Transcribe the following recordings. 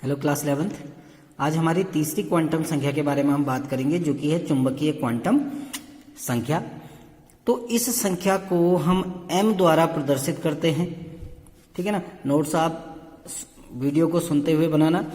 Hello class 11th। आज हमारी तीसरी क्वांटम संख्या के बारे में हम बात करेंगे जो कि है चुंबकीय क्वांटम संख्या। तो इस संख्या को हम m द्वारा प्रदर्शित करते हैं। ठीक है ना। नोट्स आप वीडियो को सुनते हुए बनाना।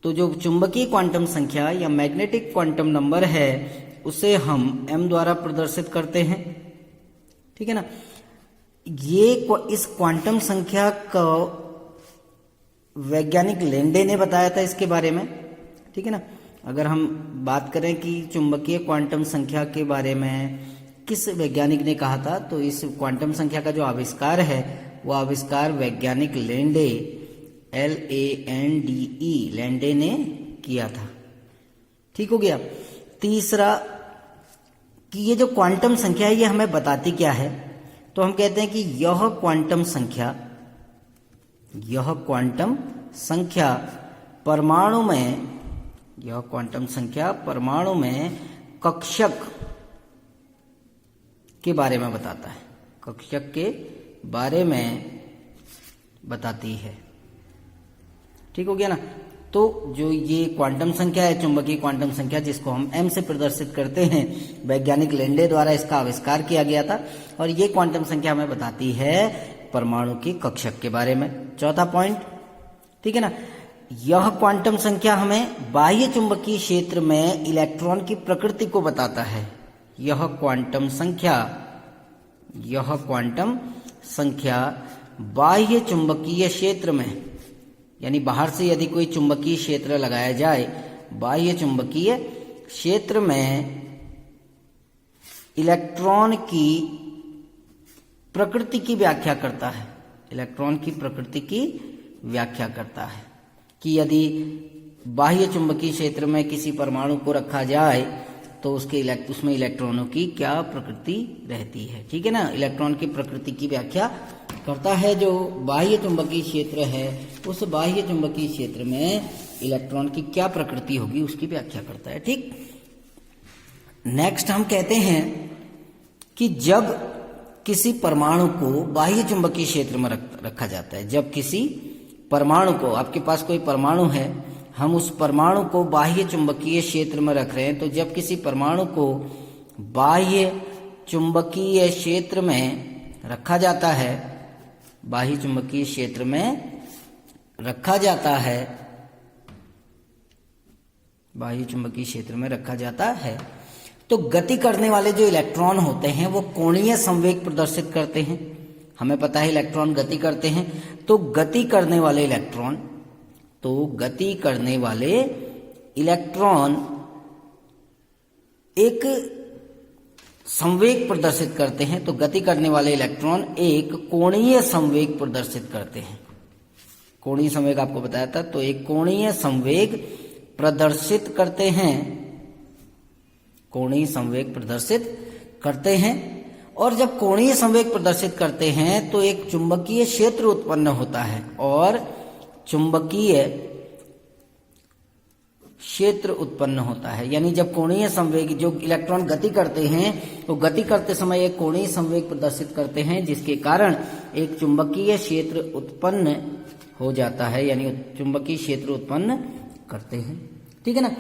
तो जो चुंबकीय क्वांटम संख्या या मैग्नेटिक क्वांटम नंबर है उसे हम m द्वारा प्रदर्शित करते हैं। ठीक है ना। ये इस क्वांटम संख्या का वैज्ञानिक लेंडे ने बताया था इसके बारे में। ठीक है ना। अगर हम बात करें कि चुंबकीय क्वांटम संख्या के बारे में किस वैज्ञानिक ने कहा था, तो इस क्वांटम संख्या का जो आविष्कार है वो आविष्कार वैज्ञानिक लेंडे LANDE लेंडे ने किया था। ठीक हो गया। तीसरा कि ये जो क्वांटम संख्या है ये हमें बताती क्या है, तो हम कहते हैं कि यह क्वांटम संख्या परमाणु में कक्षक के बारे में बताता है। कक्षक के बारे में बताती है। ठीक हो गया ना। तो जो ये क्वांटम संख्या है, चुंबकीय क्वांटम संख्या, जिसको हम m से प्रदर्शित करते हैं, वैज्ञानिक लेंडे द्वारा इसका आविष्कार किया गया था और ये क्वांटम संख्या हमें बताती है परमाणु के कक्षक के बारे में। चौथा पॉइंट, ठीक है ना, यह क्वांटम संख्या हमें बाह्य चुंबकीय क्षेत्र में इलेक्ट्रॉन की प्रकृति को बताता है। यह क्वांटम संख्या बाह्य चुंबकीय क्षेत्र में, यानी बाहर से यदि कोई चुंबकीय क्षेत्र लगाया जाए, बाह्य चुंबकीय क्षेत्र में इलेक्ट्रॉन की प्रकृति की व्याख्या करता है। इलेक्ट्रॉन की प्रकृति की व्याख्या करता है कि यदि बाह्य चुंबकीय क्षेत्र में किसी परमाणु को रखा जाए तो उसमें इलेक्ट्रॉनों की क्या प्रकृति रहती है। ठीक है ना। इलेक्ट्रॉन की प्रकृति की व्याख्या करता है। जो बाह्य चुंबकीय क्षेत्र है उस बाह्य चुंबकीय क्षेत्र में इलेक्ट्रॉन की क्या प्रकृति होगी उसकी व्याख्या करता है। ठीक। नेक्स्ट हम कहते हैं कि जब किसी परमाणु को बाह्य चुंबकीय क्षेत्र में रखा जाता है, जब किसी परमाणु को, आपके पास कोई परमाणु है, हम उस परमाणु को बाह्य चुंबकीय क्षेत्र में रख रहे हैं, तो जब किसी परमाणु को बाह्य चुंबकीय क्षेत्र में रखा जाता है, बाह्य चुंबकीय क्षेत्र में रखा जाता है, बाह्य चुंबकीय क्षेत्र में रखा जाता है, तो गति करने वाले जो इलेक्ट्रॉन होते हैं वो कोणीय संवेग प्रदर्शित करते हैं। हमें पता है इलेक्ट्रॉन गति करते हैं, तो गति करने वाले इलेक्ट्रॉन एक संवेग प्रदर्शित करते हैं। तो गति करने वाले इलेक्ट्रॉन एक कोणीय संवेग प्रदर्शित करते हैं। कोणीय संवेग आपको बताया था, तो एक कोणीय संवेग प्रदर्शित करते हैं। कोणीय संवेग प्रदर्शित करते हैं और जब कोणीय संवेग प्रदर्शित करते हैं तो एक चुंबकीय क्षेत्र उत्पन्न होता है और चुंबकीय क्षेत्र उत्पन्न होता है। यानी जब कोणीय संवेग, जो इलेक्ट्रॉन गति करते हैं तो गति करते समय एक कोणीय संवेग प्रदर्शित करते हैं, जिसके कारण एक चुंबकीय क्षेत्र उत्पन्न हो जाता है, यानी चुंबकीय क्षेत्र उत्पन्न करते हैं। ठीक है ना।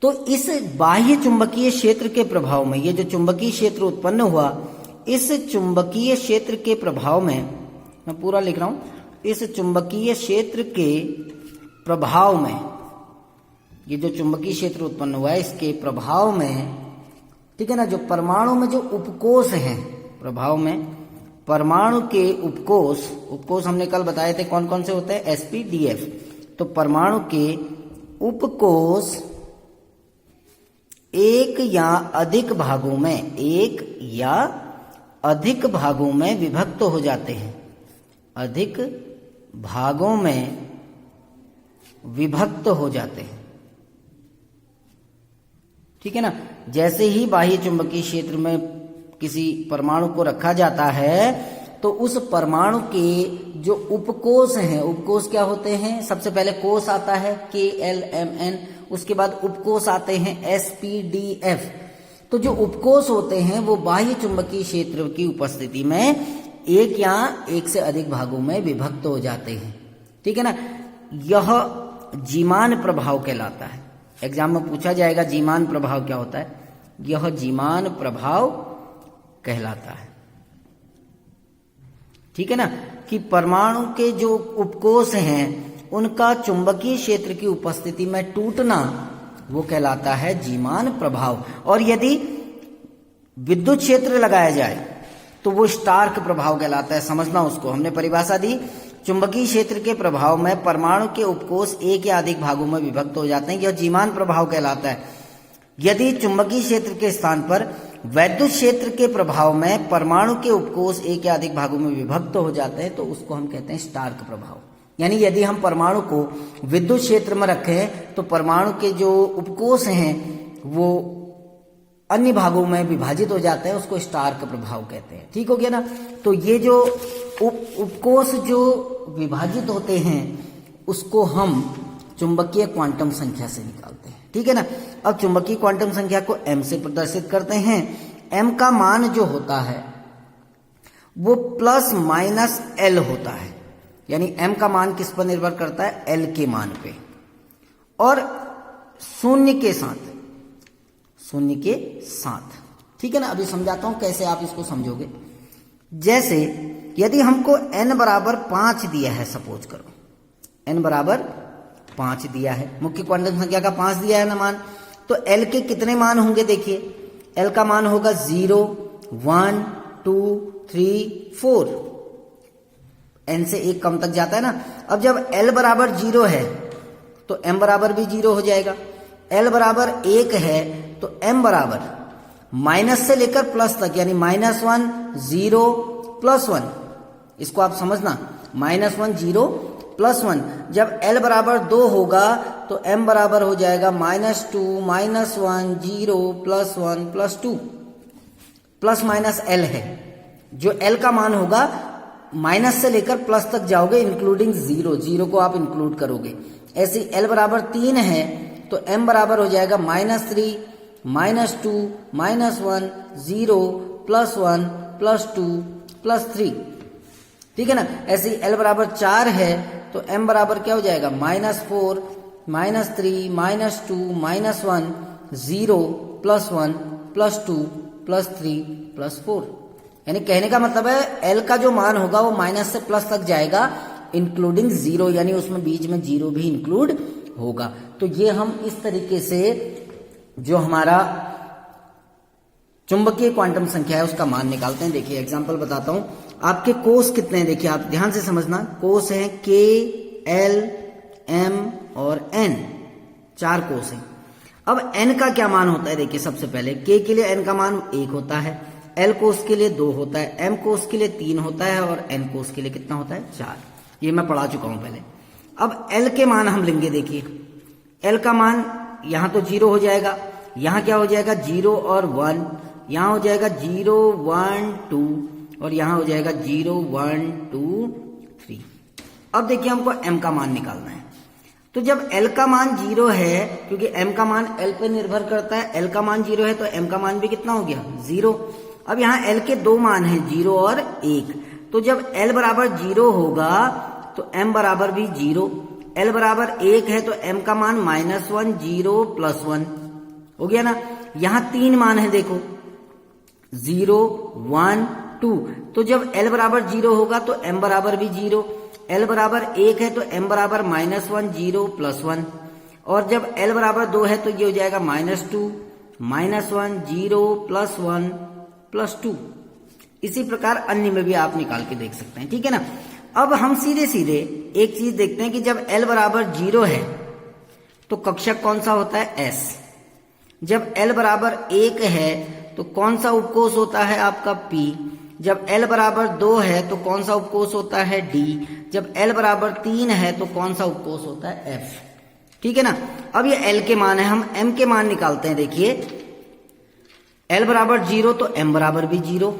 तो इस बाह्य चुंबकीय क्षेत्र के प्रभाव में, ये जो चुंबकीय क्षेत्र उत्पन्न हुआ, इस चुंबकीय क्षेत्र के प्रभाव में, मैं पूरा लिख रहा हूं, इस चुंबकीय क्षेत्र के प्रभाव में, ये जो चुंबकीय क्षेत्र उत्पन्न हुआ है इसके प्रभाव में, ठीक है ना, जो परमाणु में जो उपकोष हैं, प्रभाव में परमाणु के उपकोष हमने कल बताए थे कौन कौन से होते हैं, sp-df। तो परमाणु के उपकोष एक या अधिक भागों में विभक्त हो जाते हैं। अधिक भागों में विभक्त हो जाते हैं। ठीक है ना। जैसे ही बाह्य चुंबकीय क्षेत्र में किसी परमाणु को रखा जाता है तो उस परमाणु के जो उपकोष हैं, उपकोष क्या होते हैं, सबसे पहले कोष आता है KLMN, उसके बाद उपकोष आते हैं sp-df। तो जो उपकोष होते हैं वो बाह्य चुंबकीय क्षेत्र की उपस्थिति में एक या एक से अधिक भागों में विभक्त हो जाते हैं। ठीक है ना। यह जीमान प्रभाव कहलाता है। एग्जाम में पूछा जाएगा जीमान प्रभाव क्या होता है, यह जीमान प्रभाव कहलाता है। ठीक है ना, कि परमाणु के जो उपकोष हैं उनका चुंबकीय क्षेत्र की उपस्थिति में टूटना वो कहलाता है जीमान प्रभाव। और यदि विद्युत क्षेत्र लगाया जाए तो वो स्टार्क प्रभाव कहलाता है। समझना उसको, हमने परिभाषा दी, चुंबकीय क्षेत्र के प्रभाव में परमाणु के उपकोष एक या अधिक भागों में विभक्त हो जाते हैं, यह जीमान प्रभाव कहलाता है। यदि चुंबकीय क्षेत्र के स्थान पर वैद्युत क्षेत्र के प्रभाव में परमाणु के उपकोष एक या अधिक भागों में विभक्त हो जाते हैं तो उसको हम कहते हैं स्टार्क प्रभाव। यानी यदि हम परमाणु को विद्युत क्षेत्र में रखें तो परमाणु के जो उपकोष हैं वो अन्य भागों में विभाजित हो जाते हैं, उसको स्टार्क प्रभाव कहते हैं। ठीक हो गया ना। तो ये जो उपकोष जो विभाजित होते हैं उसको हम चुंबकीय क्वांटम संख्या से निकालते हैं। ठीक है ना। अब चुंबकीय क्वांटम संख्या को m से प्रदर्शित करते हैं। m का मान जो होता है वो प्लस माइनस l होता है, यानी m का मान किस पर निर्भर करता है, l के मान पे, और शून्य के साथ। ठीक है ना। अभी समझाता हूं कैसे आप इसको समझोगे। जैसे यदि हमको n बराबर 5 दिया है, सपोज करो n बराबर 5 दिया है, मुख्य क्वांटम संख्या का 5 दिया है ना मान, तो l के कितने मान होंगे, देखिए l का मान होगा 0, 1, 2, 3, 4, n से 1 कम तक जाता है ना। अब जब l बराबर 0 है तो m बराबर भी 0 हो जाएगा, l बराबर 1 है तो m बराबर माइनस से लेकर प्लस तक, यानी -1, 0, +1, इसको आप समझना, -1, 0, +1। जब l बराबर 2 होगा तो m बराबर हो जाएगा -2, -1, 0, +1, +2, प्लस माइनस l है। जो l का मान होगा माइनस से लेकर प्लस तक जाओगे, इंक्लूडिंग 0 को आप इंक्लूड करोगे। ऐसे l बराबर 3 है तो m बराबर हो जाएगा -3, -2, -1, 0, +1, +2, +3। ठीक है ना। ऐसे l बराबर 4 है तो m बराबर क्या हो जाएगा, -4, -3, -2, -1, 0, +1, +2, +3, +4। यानी कहने का मतलब है l का जो मान होगा वो माइनस से प्लस तक जाएगा, इंक्लूडिंग 0, यानी उसमें बीच में 0 भी इंक्लूड होगा। तो ये हम इस तरीके से जो हमारा चुंबकीय क्वांटम संख्या है उसका मान निकालते हैं। देखिए एग्जांपल बताता हूं। आपके कोष कितने हैं, देखिए आप ध्यान से समझना। कोष हैं K, L, M और N, 4 कोष हैं। अब N का क्या मान होता है, देखिए सबसे पहले K के लिए N का मान 1 होता है, L कोष के लिए 2 होता है, M कोष के लिए 3 होता है और N कोष के लिए कितना होता है, 4। ये मैं पढ़ा चुका हूं पहले। अब L के मान हम लेंगे। देखिए L का मान यहां तो 0 हो जाएगा, यहां क्या हो जाएगा 0 और 1, यहां हो जाएगा 0, 1, 2 और यहां हो जाएगा 0, 1, 2, 3। अब देखिए हमको m का मान निकालना है। तो जब l का मान 0 है, क्योंकि m का मान l पे निर्भर करता है, l का मान 0 है तो m का मान भी कितना हो गया, 0। अब यहाँ l के 2 मान हैं, 0 और 1। तो जब l बराबर 0 होगा तो m बराबर भी 0, l बराबर 1 है तो m का मान -1, 0, +1 हो गया ना। यहाँ 3 मान है, देखो 0, 1, 2। तो जब l बराबर 0 होगा तो m बराबर भी 0, l बराबर 1 है तो m बराबर -1, 0, +1, और जब l बराबर 2 है तो ये हो जाएगा -2, -1, 0, +1, +2। इसी प्रकार अन्य में भी आप निकाल के देख सकते हैं। ठीक है ना। अब हम सीधे सीधे एक चीज देखते हैं कि जब l बराबर 0 है तो कक्षक कौन सा होता है, S। जब l बराबर 1 है तो कौन सा उपकोष होता है आपका, P। जब l बराबर 2 है तो कौन सा उपकोष होता है, D। जब l बराबर 3 है तो कौन सा उपकोष होता है, F। ठीक है ना। अब ये l के मान है, हम m के मान निकालते हैं। देखिए l बराबर 0 तो m बराबर भी 0,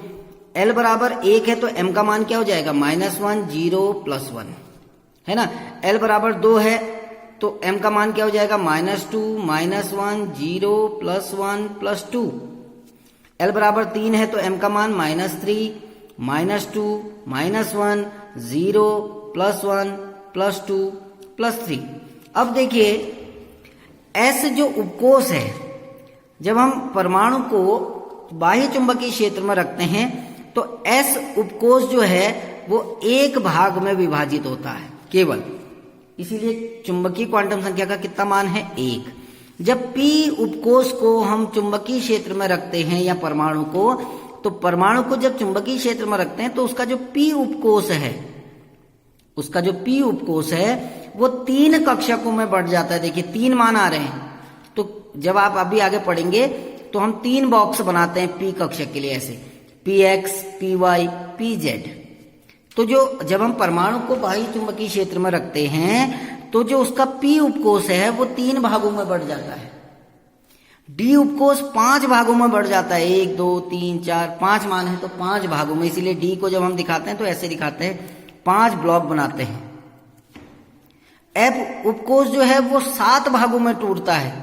l बराबर 1 है तो m का मान क्या हो जाएगा, -1, 0, +1 है ना। l बराबर 2 है तो m का मान क्या हो जाएगा, -2, -1, 0, +1, +2। l बराबर 3 है तो m का मान -3, -2, -1, 0, +1, +2, +3। अब देखिए S जो उपकोष है, जब हम परमाणु को बाह्य चुंबकीय क्षेत्र में रखते हैं तो S उपकोष जो है वो एक भाग में विभाजित होता है केवल, इसीलिए चुंबकीय क्वांटम संख्या का कितना मान है 1। जब P उपकोष को हम चुंबकीय क्षेत्र में रखते हैं या परमाणु को, तो परमाणु को जब चुंबकीय क्षेत्र में रखते हैं तो उसका जो P उपकोष है वो 3 कक्षकों में बढ़ जाता है। देखिए 3 मान आ रहे हैं, तो जब आप अभी आगे पढ़ेंगे तो हम 3 बॉक्स बनाते हैं P कक्षक के लिए, ऐसे Px, Py, Pz। तो जब हम परमाणु को बाह्य चुंबकीय क्षेत्र में रखते हैं तो जो उसका P उपकोष है वो 3 भागों में बढ़ जाता है। D उपकोष 5 भागों में बढ़ जाता है, 1 2 3 4 5 मान है तो 5 भागों में, इसीलिए D को जब हम दिखाते हैं तो ऐसे दिखाते हैं, 5 ब्लॉक बनाते हैं। F उपकोष जो है वो 7 भागों में टूटता है,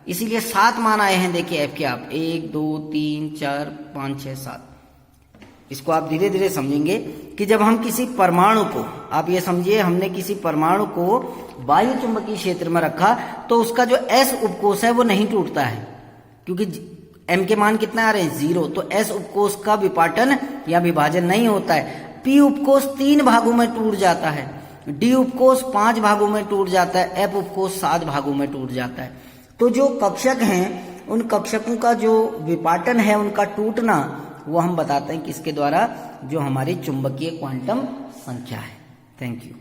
इसीलिए 7 मान आए हैं। देखिए F के आप 1 2 3 4 5 6 7। इसको आप धीरे धीरे समझेंगे कि जब हम किसी परमाणु को, आप ये समझिए हमने किसी परमाणु को बाह्य चुंबकीय क्षेत्र में रखा तो उसका जो S उपकोष है वो नहीं टूटता है, क्योंकि M के मान कितना आ रहे हैं 0, तो S उपकोष का विपाटन या विभाजन नहीं होता है। P उपकोष 3 भागों में टूट जाता है, D उपकोष 5 भागों में टूट जाता है, F उपकोष 7 भागों में टूट जाता है। तो जो कक्षक हैं उन कक्षकों का जो विपाटन है, उनका टूटना, वो हम बताते हैं किसके द्वारा, जो हमारी चुंबकीय क्वांटम संख्या है। Thank you.